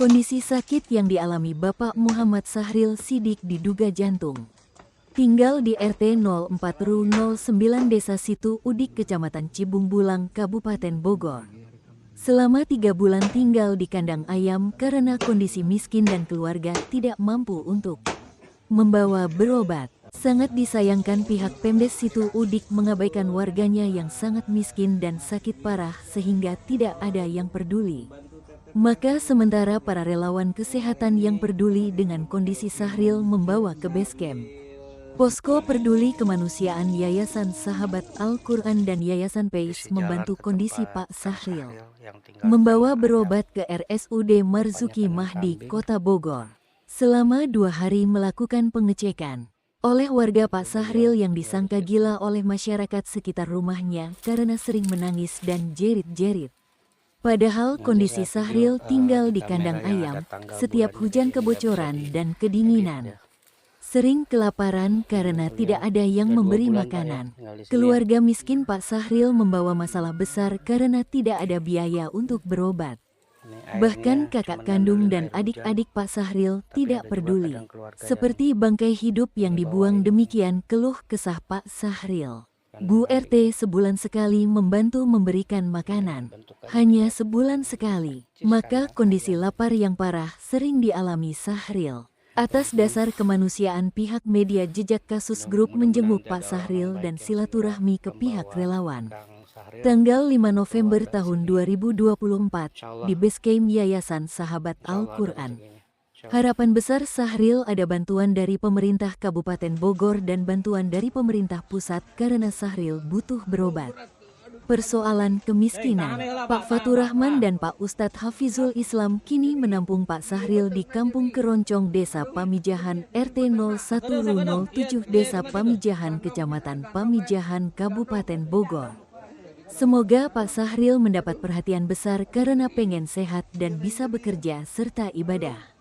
Kondisi sakit yang dialami Bapak Muhammad Sahril Sidik diduga jantung. Tinggal di RT 04 RW 09 Desa Situ Udik, Kecamatan Cibung Bulang, Kabupaten Bogor. Selama 3 bulan tinggal di kandang ayam karena kondisi miskin dan keluarga tidak mampu untuk membawa berobat. Sangat disayangkan pihak Pemdes Situ Udik mengabaikan warganya yang sangat miskin dan sakit parah sehingga tidak ada yang peduli. Maka sementara para relawan kesehatan yang peduli dengan kondisi Sahril membawa ke basecamp Posko Peduli Kemanusiaan Yayasan Sahabat Al-Quran dan Yayasan PAIS membantu kondisi Pak Sahril, membawa berobat ke RSUD Marzuki Mahdi, Kota Bogor. Selama 2 hari melakukan pengecekan oleh warga Pak Sahril yang disangka gila oleh masyarakat sekitar rumahnya karena sering menangis dan jerit-jerit. Padahal kondisi Sahril tinggal di kandang ayam, setiap hujan kebocoran dan kedinginan. Sering kelaparan karena tidak ada yang memberi makanan. Keluarga miskin Pak Sahril membawa masalah besar karena tidak ada biaya untuk berobat. Bahkan kakak kandung dan adik-adik Pak Sahril tidak peduli. Seperti bangkai hidup yang dibuang, demikian keluh kesah Pak Sahril. Bu RT sebulan sekali membantu memberikan makanan. Hanya sebulan sekali. Maka kondisi lapar yang parah sering dialami Sahril. Atas dasar kemanusiaan, pihak media Jejak Kasus Grup menjenguk Pak Sahril dan silaturahmi ke pihak relawan. Tanggal 5 November tahun 2024 di basecamp Yayasan Sahabat Al-Quran. Harapan besar Sahril ada bantuan dari pemerintah Kabupaten Bogor dan bantuan dari pemerintah pusat karena Sahril butuh berobat. Persoalan kemiskinan, Pak Fatur Rahman dan Pak Ustadz Hafizul Islam kini menampung Pak Sahril di Kampung Keroncong, Desa Pamijahan, RT 01 RW 07 Desa Pamijahan, Kecamatan Pamijahan, Kabupaten Bogor. Semoga Pak Sahril mendapat perhatian besar karena pengen sehat dan bisa bekerja serta ibadah.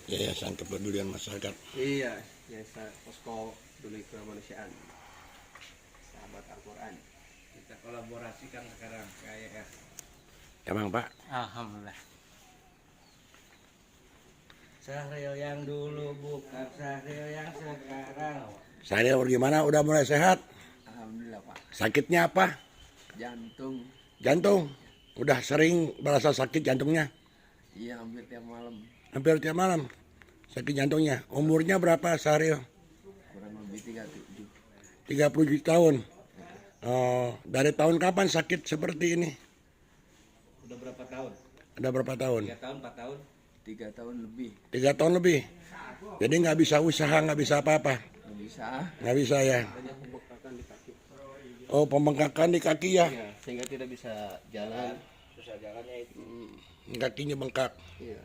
Yayasan Kepedulian Masyarakat. Iya, Yayasan Posko Peduli Kemanusiaan Sahabat Al-Quran. Kita kolaborasikan sekarang ke AYS. Emang Pak? Alhamdulillah. Sahril yang dulu bukan Sahril yang sekarang. Saya bagaimana? Udah mulai sehat? Alhamdulillah Pak. Sakitnya apa? Jantung. Jantung? Udah sering berasa sakit jantungnya? Iya, hampir tiap malam. Hampir tiap malam sakit jantungnya. Umurnya berapa Sahril? Kurang lebih 37. 37 tahun. Oh, dari tahun kapan sakit seperti ini? Udah berapa tahun? Ada berapa tahun? 3 tahun, 4 tahun? 3 tahun lebih. 3 tahun lebih. Jadi nggak bisa usaha, nggak bisa apa-apa. Nggak bisa. Nggak bisa ya. Banyak pembengkakan di kaki. Oh, pembengkakan di kaki ya? Iya, sehingga tidak bisa jalan. Susah jalannya itu. Kakinya bengkak. Iya.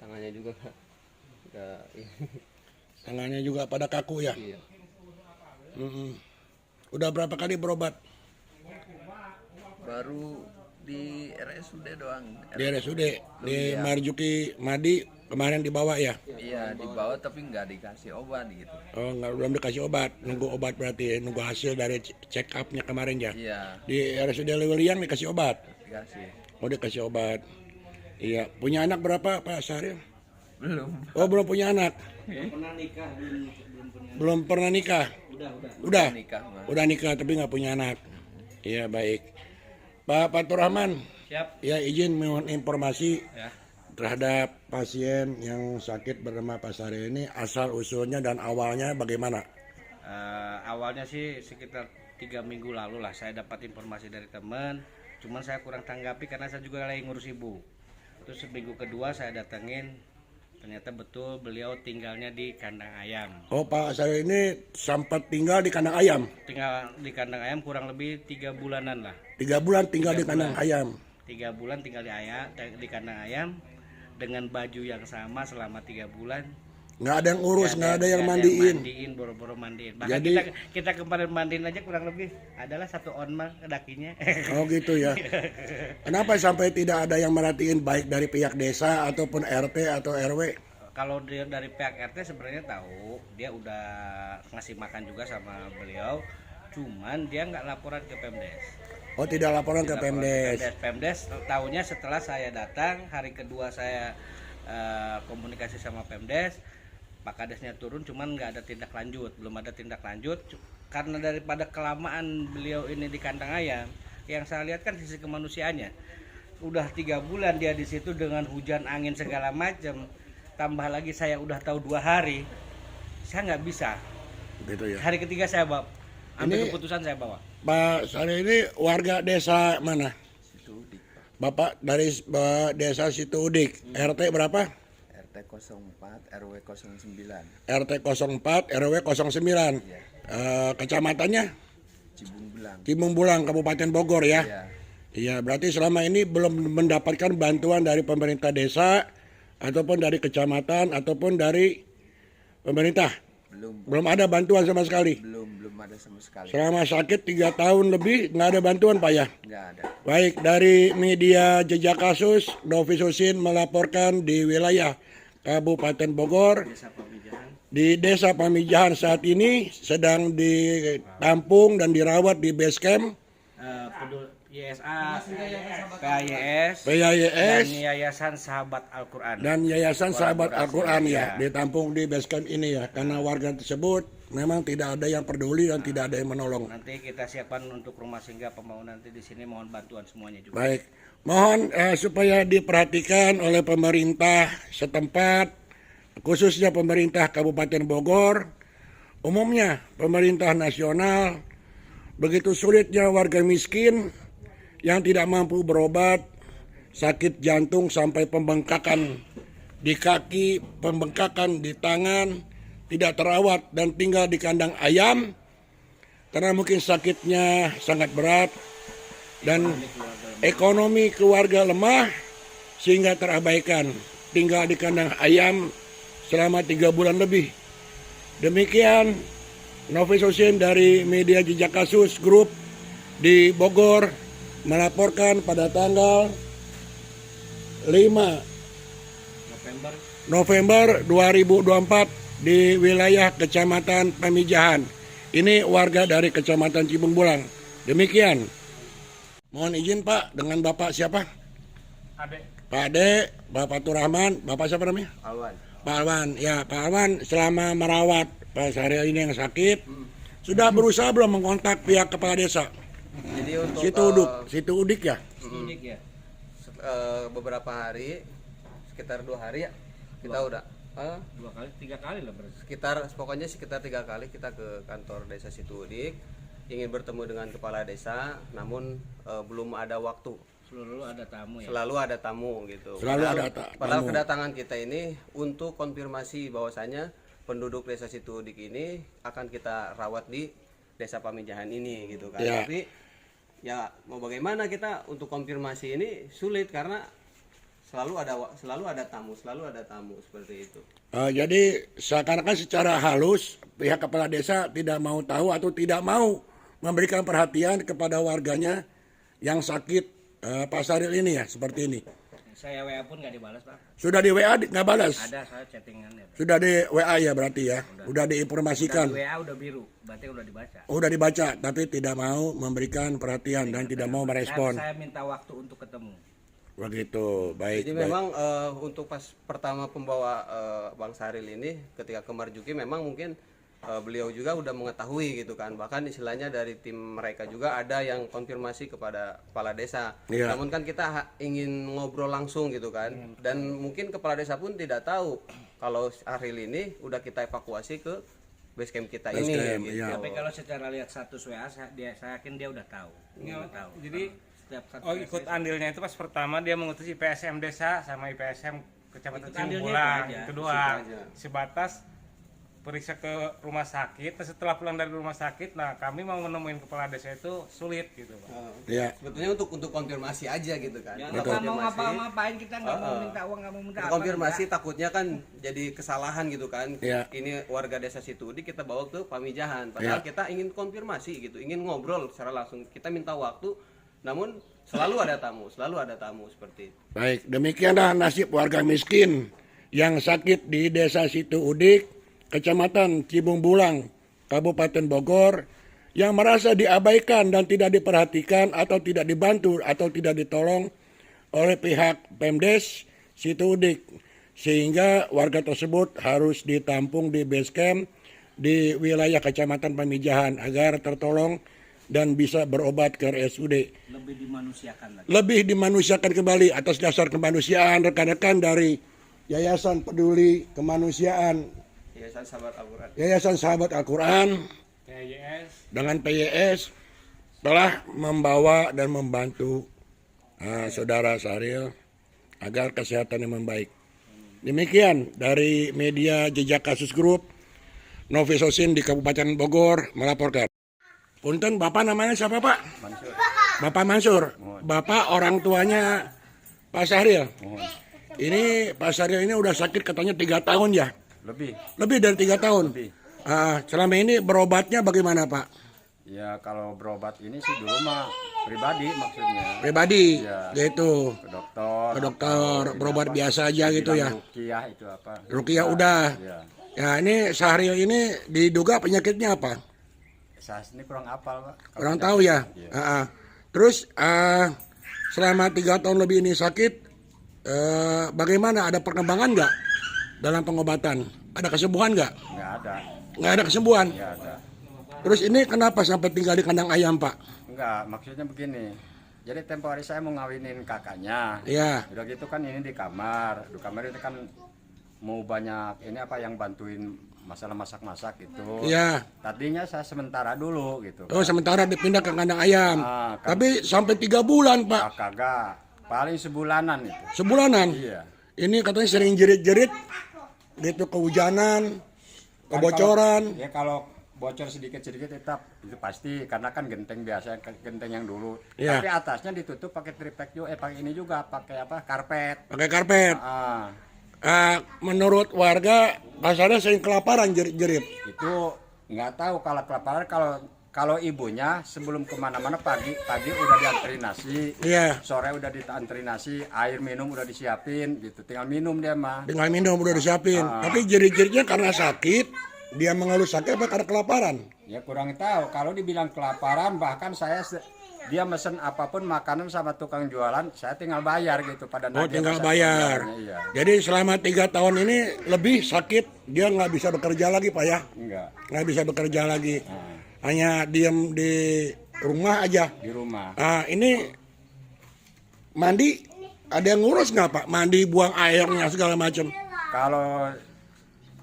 Tangannya juga enggak. Tangannya juga pada kaku ya? Iya. Udah berapa kali berobat? Baru di RSUD doang. Di RSUD, di Marzuki Mahdi kemarin dibawa ya? Iya, dibawa tapi nggak dikasih obat gitu. Oh, belum dikasih obat, nunggu obat berarti, nunggu hasil dari check up-nya kemarin ya? Iya, Di RSUD Lewiliang dikasih obat? dikasih. Oh, dikasih obat. Iya, punya anak berapa Pak Sahril? Belum. Oh, belum punya anak? Belum pernah nikah, Belum pernah nikah? Udah. Udah? Nikah, Mas. Udah nikah tapi nggak punya anak? Iya, baik. Pak Fatur Rahman, Siap. ya izin mohon informasi Ya. terhadap pasien yang sakit bernama Pak Sahril ini, asal usulnya dan awalnya bagaimana? Awalnya sih sekitar 3 minggu lalu lah saya dapat informasi dari teman, cuman saya kurang tanggapi karena saya juga lagi ngurus ibu. Terus seminggu kedua saya datengin, ternyata betul beliau tinggalnya di kandang ayam. Oh, Pak Sahril ini sempat tinggal di kandang ayam? Tinggal di kandang ayam kurang lebih 3 bulanan lah. 3 bulan tinggal di kandang ayam? 3 bulan tinggal di kandang ayam dengan baju yang sama selama 3 bulan. nggak ada yang urus, nggak ada yang nggak mandiin. boro-boro mandiin. Bahkan Jadi- kita kemarin mandiin aja kurang lebih adalah 1 onma dakinya. Oh gitu ya. Kenapa sampai tidak ada yang merhatiin baik dari pihak desa ataupun RT atau RW? Kalau dia dari pihak RT sebenarnya tahu, dia udah ngasih makan juga sama beliau, cuman dia nggak laporan ke Pemdes. Oh tidak laporan ke Laporan Pemdes. Pemdes tahunya setelah saya datang, hari kedua saya komunikasi sama Pemdes, Pak Kadesnya turun, cuman nggak ada tindak lanjut, belum ada tindak lanjut. Karena daripada kelamaan beliau ini di kandang ayam, yang saya lihat kan sisi kemanusiaannya. Udah 3 bulan dia di situ dengan hujan angin segala macam, tambah lagi saya udah tahu 2 hari, saya nggak bisa. Gitu ya. Hari ketiga saya bawa, ambil Ini- keputusan saya bawa. Pak Sari ini warga desa mana? Bapak dari desa Situ Udik. RT berapa? RT 04 RW 09 RT 04 RW 09. Kecamatannya Cibung Belang. Cibung Bulang, Kabupaten Bogor ya. Ya, Iya, berarti selama ini belum mendapatkan bantuan dari pemerintah desa ataupun dari kecamatan ataupun dari pemerintah. Belum ada bantuan sama sekali. belum ada sama sekali. Selama sakit 3 tahun lebih nggak ada bantuan Pak ya. Nggak ada. Baik, dari media Jejak Kasus, Novi Susin melaporkan di wilayah Kabupaten Bogor, Desa Pamijahan. di Desa Pamijahan saat ini sedang ditampung dan dirawat di base camp Pedul YSA, PAYS, dan PYS Yayasan Sahabat Al-Quran. dan Yayasan Sahabat Al-Quran ya, ditampung di base camp ini ya, karena warga tersebut memang tidak ada yang peduli dan tidak ada yang menolong. Nanti kita siapkan untuk rumah singgah pembangunan nanti di sini, mohon bantuan semuanya juga. Baik, mohon supaya diperhatikan oleh pemerintah setempat, khususnya pemerintah Kabupaten Bogor, umumnya pemerintah nasional, begitu sulitnya warga miskin yang tidak mampu berobat, sakit jantung sampai pembengkakan di kaki, pembengkakan di tangan, tidak terawat dan tinggal di kandang ayam karena mungkin sakitnya sangat berat dan ekonomi keluarga lemah sehingga terabaikan, tinggal di kandang ayam selama 3 bulan lebih. Demikian Novi Susin dari media Jejak Kasus Grup di Bogor melaporkan pada tanggal 5 November 2024 di wilayah Kecamatan Pamijahan. Ini warga dari Kecamatan Cibung Bulang. Demikian. Mohon izin Pak, dengan Bapak siapa? Ade. Pak Ade, Bapak Turahman, Bapak siapa namanya? Alwan. Pak Alwan. Ya, Pak Alwan selama merawat Pak Syahril ini yang sakit, sudah berusaha belum mengkontak pihak kepala desa? Jadi untuk Situ Udik ya? Unik ya. beberapa hari, sekitar 2 hari ya, kita udah 2 kali, 3 kali lah berarti. sekitar 3 kali kita ke kantor desa Situ Udik, ingin bertemu dengan kepala desa, namun belum ada waktu. Selalu ada tamu ya. Selalu ada tamu gitu. Selalu ada Padahal tamu. kedatangan kita ini untuk konfirmasi bahwasanya penduduk desa Situ Udik ini akan kita rawat di desa Pamijahan ini gitu kan. Ya. Tapi ya mau bagaimana, kita untuk konfirmasi ini sulit karena selalu ada tamu seperti itu. Jadi seakan-akan secara halus pihak kepala desa tidak mau tahu atau tidak mau memberikan perhatian kepada warganya yang sakit Pak Syahril ini ya, seperti ini. Saya WA pun nggak dibalas Pak. Sudah di WA nggak balas? Ada saya chattingannya. Sudah di WA ya berarti ya? Udah Udah diinformasikan? di WA udah biru, berarti udah dibaca. Udah dibaca, tapi tidak mau memberikan perhatian dan tidak mau merespon. Saya minta waktu untuk ketemu. Begitu, baik. Jadi baik. memang untuk pas pertama pembawa Bang Syahril ini ketika ke Marjuki memang mungkin beliau juga udah mengetahui gitu kan, bahkan istilahnya dari tim mereka juga ada yang konfirmasi kepada kepala desa. Iya. Namun kan kita ingin ngobrol langsung gitu kan, dan mungkin kepala desa pun tidak tahu kalau Syahril ini udah kita evakuasi ke base camp kita Base ini camp, gitu. iya. Tapi kalau secara lihat status WA saya yakin dia udah tahu. Udah tahu. Jadi Setiap satu ikut andilnya itu pas pertama dia mengutus IPSM desa sama IPSM Kecamatan Ikut andilnya Cibung Bulang, itu aja, itu doang. aja. Sebatas periksa ke rumah sakit. Nah, setelah pulang dari rumah sakit, nah kami mau menemuin kepala desa itu sulit gitu, Pak. Ya. Sebetulnya untuk konfirmasi aja gitu kan. Ya, Betul. nggak mau ngapa-ngapain, kita nggak mau minta uang, nggak mau minta apa. Konfirmasi takutnya kan jadi kesalahan gitu kan. Iya. Ini warga desa Situ Udik kita bawa ke Pamijahan. Padahal Iya. kita ingin konfirmasi gitu, ingin ngobrol secara langsung. Kita minta waktu, namun selalu ada tamu seperti itu. Baik, demikianlah nasib warga miskin yang sakit di Desa Situ Udik, Kecamatan Cibung Bulang, Kabupaten Bogor, yang merasa diabaikan dan tidak diperhatikan atau tidak dibantu atau tidak ditolong oleh pihak Pemdes Situ Udik, sehingga warga tersebut harus ditampung di base camp di wilayah Kecamatan Pamijahan agar tertolong dan bisa berobat ke RSUD. Lebih dimanusiakan kembali atas dasar kemanusiaan rekan-rekan dari Yayasan Peduli Kemanusiaan, Yayasan Sahabat Al-Quran PYS dengan PYS telah membawa dan membantu saudara Sahril agar kesehatannya membaik. Demikian dari media Jejak Kasus Group, Novi Sosin di Kabupaten Bogor melaporkan. Punten, Bapak namanya siapa, Pak? Mansur. Bapak Mansur. Bapak orang tuanya Pak Sahril. Ini Pak Sahril ini udah sakit katanya 3 tahun ya? Lebih dari 3 tahun? Lebih. Selama ini berobatnya bagaimana, Pak? Ya kalau berobat ini sih dulu mah pribadi maksudnya. Pribadi, Ya. yaitu Ke dokter. ke dokter, atau berobat apa, biasa aja gitu ya? Rukiah itu apa? Rukiah udah. Ya. Ya, ini Sahril ini diduga penyakitnya apa? Saya ini kurang apal, Pak. Kalau Kurang penyakit, tahu ya. iya. Terus selama 3 tahun lebih ini sakit, bagaimana? Ada perkembangan nggak dalam pengobatan? Ada kesembuhan nggak? Nggak ada. Nggak ada kesembuhan. Nggak ada. Terus ini kenapa sampai tinggal di kandang ayam, Pak? Enggak, maksudnya begini. Jadi tempo hari saya mau ngawinin kakaknya. Iya. Udah gitu kan ini di kamar. Di kamar itu kan mau banyak ini apa yang bantuin masalah masak-masak gitu. Iya. Tadinya saya sementara dulu gitu. Oh, sementara dipindah ke kandang ayam. Kan. Tapi sampai 3 bulan, Pak. Kagak. Paling sebulanan itu. Sebulanan. Iya. Ini katanya sering jerit-jerit gitu, kehujanan, kebocoran. Ya kalau bocor sedikit-sedikit tetap itu pasti karena kan genteng biasa, genteng yang dulu. Iya. Tapi atasnya ditutup pakai triplek juga, pakai ini juga, pakai apa? Karpet. Pakai karpet. Menurut warga, pasarnya sering kelaparan jerit-jerit. Itu nggak tahu kalau kelaparan, kalau ibunya sebelum kemana-mana pagi udah dianterin nasi, Iya. sore udah dianterin nasi, air minum udah disiapin gitu, tinggal minum dia mah. Dengan minum udah disiapin. Tapi jerit-jeritnya karena sakit, dia mengeluh sakit apa karena kelaparan? Ya kurang tahu. Kalau dibilang kelaparan, bahkan dia mesen apapun makanan sama tukang jualan, saya tinggal bayar gitu pada Oh, tinggal bayar. Iya. Jadi selama 3 tahun ini lebih sakit, dia nggak bisa bekerja lagi, Pak ya? Enggak, Nggak bisa bekerja lagi. Hanya diem di rumah aja. di rumah. Ini mandi, ada yang ngurus nggak, Pak? Mandi, buang airnya segala macam. Kalau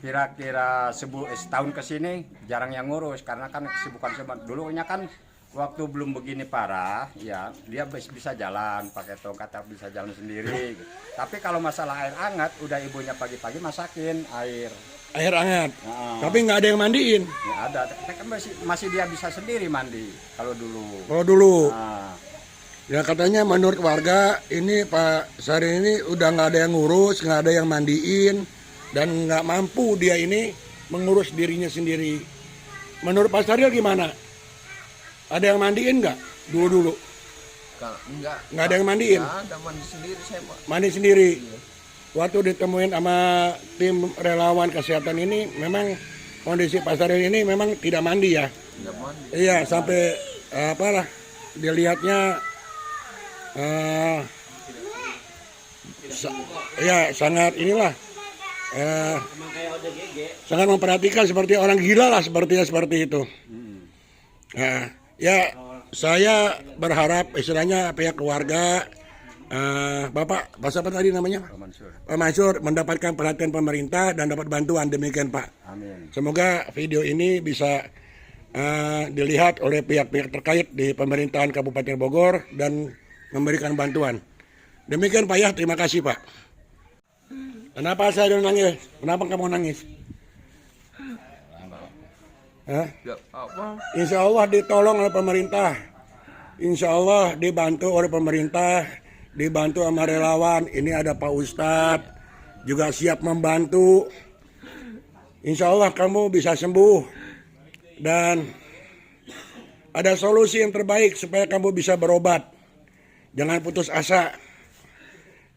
kira-kira setahun ke sini jarang yang ngurus karena kan kesibukan dulunya kan waktu belum begini parah ya dia bisa jalan pakai tongkat, bisa jalan sendiri gitu. Tapi kalau masalah air hangat udah ibunya pagi-pagi masakin air Hangat. Tapi nggak ada yang mandiin. ya ada, kan masih dia bisa sendiri mandi kalau dulu. Kalau dulu, Nah, ya katanya menurut warga ini Pak Sahril ini udah nggak ada yang ngurus, nggak ada yang mandiin, dan nggak mampu dia ini mengurus dirinya sendiri. Menurut Pak Sahril gimana? Ada yang mandiin nggak? Dulu? Nggak ada yang mandiin? Ada mandi sendiri saya, Pak. Mandi sendiri? Waktu ditemuin sama tim relawan kesehatan ini, memang kondisi Pak Sahril ini memang tidak mandi ya? Tidak mandi. Iya, sampai apalah, dilihatnya ya sangat inilah. Sangat memperhatikan seperti orang gila lah, seperti itu. Nah, ya saya berharap istilahnya pihak keluarga, Bapak siapa tadi namanya? Pak Mansur mendapatkan perhatian pemerintah dan dapat bantuan, demikian Pak. amin. Semoga video ini bisa dilihat oleh pihak-pihak terkait di pemerintahan Kabupaten Bogor dan memberikan bantuan. Demikian Pak ya, terima kasih Pak. Kenapa saya nangis? Kenapa kamu nangis? Hah? Ya, apa? Insya Allah ditolong oleh pemerintah. Insya Allah dibantu oleh pemerintah, dibantu sama relawan. Ini ada Pak Ustadz, juga siap membantu. Insya Allah kamu bisa sembuh. Dan ada solusi yang terbaik supaya kamu bisa berobat. Jangan putus asa.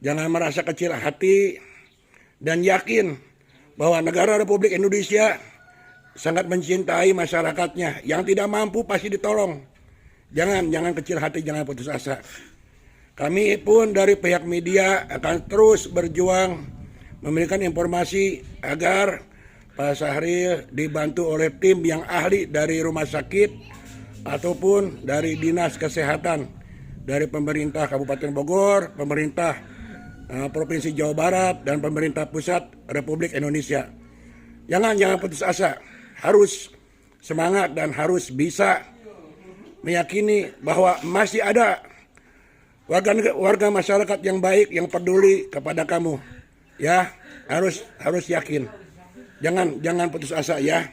Jangan merasa kecil hati. Dan yakin bahwa negara Republik Indonesia sangat mencintai masyarakatnya. Yang tidak mampu pasti ditolong. Jangan kecil hati, jangan putus asa. Kami pun dari pihak media akan terus berjuang memberikan informasi agar Pak Sahril dibantu oleh tim yang ahli dari rumah sakit ataupun dari Dinas Kesehatan, dari pemerintah Kabupaten Bogor, pemerintah Provinsi Jawa Barat, dan pemerintah pusat Republik Indonesia. Jangan putus asa. Harus semangat dan harus bisa meyakini bahwa masih ada warga masyarakat yang baik yang peduli kepada kamu. Ya, harus yakin. Jangan putus asa ya.